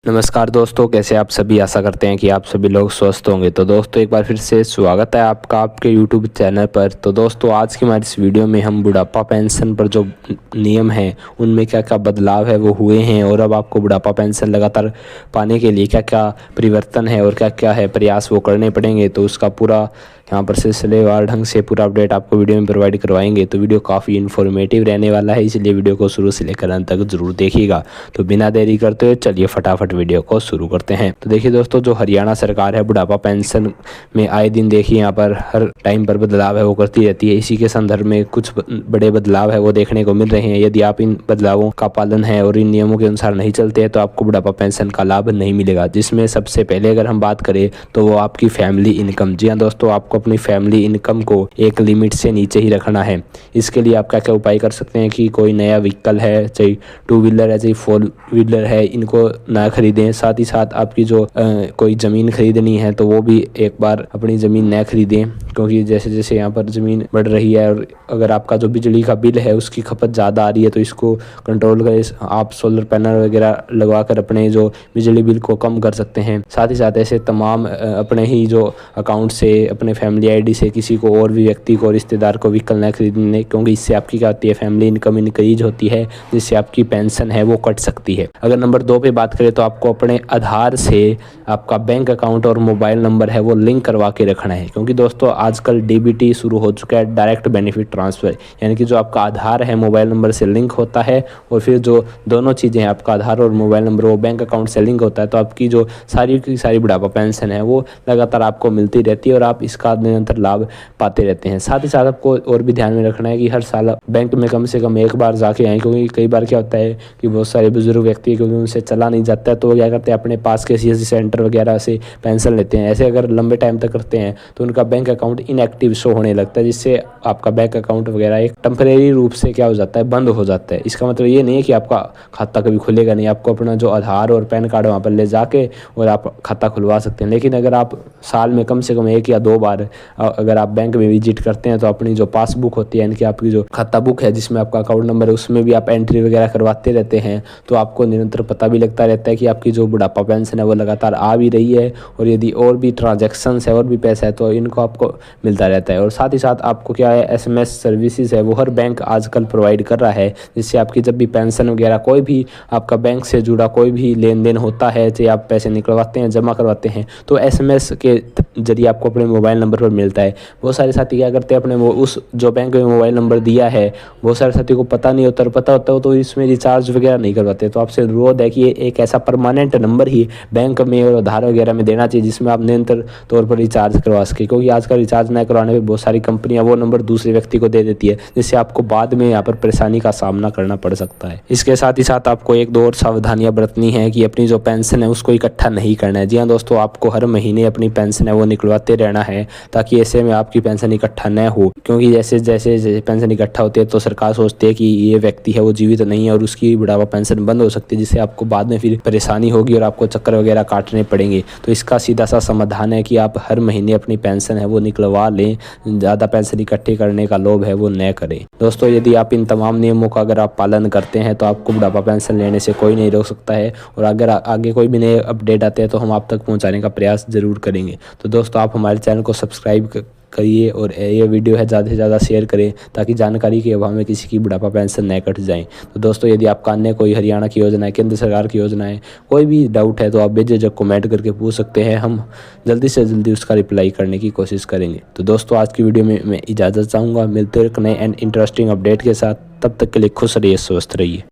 नमस्कार दोस्तों, कैसे आप सभी। आशा करते हैं कि आप सभी लोग स्वस्थ होंगे। तो दोस्तों एक बार फिर से स्वागत है आपका आपके यूट्यूब चैनल पर। तो दोस्तों आज की हमारी इस वीडियो में हम बुढ़ापा पेंशन पर जो नियम हैं उनमें क्या क्या बदलाव है वो हुए हैं, और अब आपको बुढ़ापा पेंशन लगातार पाने के लिए क्या क्या परिवर्तन है और क्या क्या है प्रयास वो करने पड़ेंगे, तो उसका पूरा यहाँ पर सिलसिलेवार ढंग से पूरा अपडेट आपको वीडियो में प्रोवाइड करवाएंगे। तो वीडियो काफ़ी इन्फॉर्मेटिव रहने वाला है, इसलिए वीडियो को शुरू से लेकर अंत तक जरूर देखिएगा। तो बिना देरी करते हुए चलिए फटाफट वीडियो को शुरू करते हैं। तो देखिए दोस्तों, जो हरियाणा सरकार है बुढ़ापा पेंशन में आए दिन देखिए यहाँ पर हर टाइम पर बदलाव है वो करती रहती है। इसी के संदर्भ में कुछ बड़े बदलाव है वो देखने को मिल रहे हैं। यदि आप इन बदलावों का पालन है और इन नियमों के अनुसार नहीं चलते हैं तो आपको बुढ़ापा पेंशन का लाभ नहीं मिलेगा। जिसमें सबसे पहले अगर हम बात करें तो वो आपकी फैमिली इनकम। जी हाँ दोस्तों, आपको अपनी फैमिली इनकम को एक लिमिट से नीचे ही रखना है। इसके लिए आप क्या क्या उपाय कर सकते हैं कि कोई नया व्हीकल है, चाहे 2 व्हीलर है चाहे 4 व्हीलर है, इनको ना खरीदें। साथ ही साथ आपकी जो कोई ज़मीन खरीदनी है तो वो भी एक बार अपनी ज़मीन न खरीदें, क्योंकि जैसे जैसे यहाँ पर ज़मीन बढ़ रही है और अगर आपका जो बिजली का बिल है उसकी खपत ज़्यादा आ रही है तो इसको कंट्रोल करें। आप सोलर पैनल वगैरह लगवा कर अपने जो बिजली बिल को कम कर सकते हैं। साथ ही साथ ऐसे तमाम अपने ही जो अकाउंट से, अपने फैमिली आईडी से किसी को और भी व्यक्ति को, रिश्तेदार को व्हीकल न खरीदने, क्योंकि इससे आपकी क्या होती है, फैमिली इनकम इंक्रीज होती है, जिससे आपकी पेंशन है वो कट सकती है। अगर नंबर 2 पे बात करें तो आपको अपने आधार से आपका बैंक अकाउंट और मोबाइल नंबर है वो लिंक करवा के रखना है, क्योंकि दोस्तों आजकल डीबीटी शुरू हो चुका है, डायरेक्ट बेनिफिट ट्रांसफ़र। यानी कि जो आपका आधार है मोबाइल नंबर से लिंक होता है और फिर जो दोनों चीज़ें हैं, आपका आधार और मोबाइल नंबर वो बैंक अकाउंट से लिंक होता है, तो आपकी जो सारी की सारी बुढ़ापा पेंशन है वो लगातार आपको मिलती रहती है और आप इसका निरंतर लाभ पाते रहते हैं। साथ ही साथ आपको और भी ध्यान में रखना है कि हर साल बैंक में कम से कम एक बार जाके आएँ, क्योंकि कई बार क्या होता है कि बहुत सारे बुजुर्ग व्यक्ति, क्योंकि उनसे चला नहीं जाता है, तो वो क्या करते हैं अपने पास के सीएससी सेंटर वगैरह से पेंशन लेते हैं। ऐसे अगर लंबे टाइम तक करते हैं तो उनका बैंक अकाउंट इनएक्टिव शो होने लगता है, जिससे आपका बैंक अकाउंट वगैरह एक टेम्परेरी रूप से क्या हो जाता है, बंद हो जाता है। इसका मतलब ये नहीं है कि आपका खाता कभी खुलेगा नहीं। आपको अपना जो आधार और पैन कार्ड वहाँ पर ले जाके और आप खाता खुलवा सकते हैं। लेकिन अगर आप साल में कम से कम 1 या 2 बार अगर आप बैंक में विजिट करते हैं तो अपनी जो पासबुक होती है, यानी कि आपकी जो खाता बुक है जिसमें आपका अकाउंट नंबर है, उसमें भी आप एंट्री वगैरह करवाते रहते हैं, तो आपको निरंतर पता भी लगता रहता है कि आपकी जो बुढ़ापा पेंशन है वो लगातार आ भी रही है, और यदि और भी ट्रांजैक्शंस है और भी पैसा है तो इनको आपको मिलता रहता है। और साथ ही साथ आपको क्या है, एसएमएस सर्विसेज है वो हर बैंक आजकल प्रोवाइड कर रहा है, जिससे आपकी जब भी पेंशन वगैरह कोई भी आपका बैंक से जुड़ा कोई भी लेन देन होता है, चाहे आप पैसे निकलवाते हैं, जमा करवाते हैं, तो एसएमएस के जरिए आपको अपने मोबाइल नंबर पर मिलता है। बहुत सारे साथी क्या करते हैं, अपने वो उस जो बैंक में मोबाइल नंबर दिया है बहुत सारे साथी को पता नहीं होता, और पता होता हो तो इसमें रिचार्ज वगैरह नहीं करवाते। तो आपसे अनुरोध है कि ये एक ऐसा परमानेंट नंबर ही बैंक में और आधार वगैरह में देना चाहिए जिसमें आप निरंतर तौर पर रिचार्ज करवा सके, क्योंकि आजकल रिचार्ज न करवाने पर बहुत सारी कंपनियां वो नंबर दूसरे व्यक्ति को दे देती है, जिससे आपको बाद में यहाँ पर परेशानी का सामना करना पड़ सकता है। इसके साथ ही साथ आपको एक दो और सावधानियां बरतनी है कि अपनी जो पेंशन है उसको इकट्ठा नहीं करना है। जी हाँ दोस्तों, आपको हर महीने अपनी पेंशन है वो निकलवाते रहना है, ताकि ऐसे में आपकी पेंशन इकट्ठा न हो। क्योंकि जैसे जैसे पेंशन इकट्ठा होती है तो सरकार सोचती है कि ये व्यक्ति है वो जीवित नहीं है और उसकी बुढ़ापा पेंशन बंद हो सकती है, जिससे आपको बाद में फिर परेशानी होगी और आपको चक्कर वगैरह काटने पड़ेंगे। तो इसका सीधा सा समाधान है कि आप हर महीने अपनी पेंशन है वो निकलवा लें। ज़्यादा पेंशन इकट्ठी करने का लोभ है वो न करें। दोस्तों यदि आप इन तमाम नियमों का अगर आप पालन करते हैं तो आपको बुढ़ापा पेंशन लेने से कोई नहीं रोक सकता है, और अगर आगे कोई भी नए अपडेट आते हैं तो हम आप तक पहुँचाने का प्रयास जरूर करेंगे। तो दोस्तों आप हमारे चैनल को सब्सक्राइब करिए और ये वीडियो है ज़्यादा से ज़्यादा शेयर करें, ताकि जानकारी के अभाव में किसी की बुढ़ापा पेंशन न कट जाए। तो दोस्तों यदि आपका अन्य कोई हरियाणा की योजना है, केंद्र सरकार की योजना है, कोई भी डाउट है तो आप बेझिझक कमेंट करके पूछ सकते हैं। हम जल्दी से जल्दी उसका रिप्लाई करने की कोशिश करेंगे। तो दोस्तों आज की वीडियो में मैं इजाज़त चाहूँगा। मिलते हैं एक नए एंड इंटरेस्टिंग अपडेट के साथ। तब तक के लिए खुश रहिए, स्वस्थ रहिए।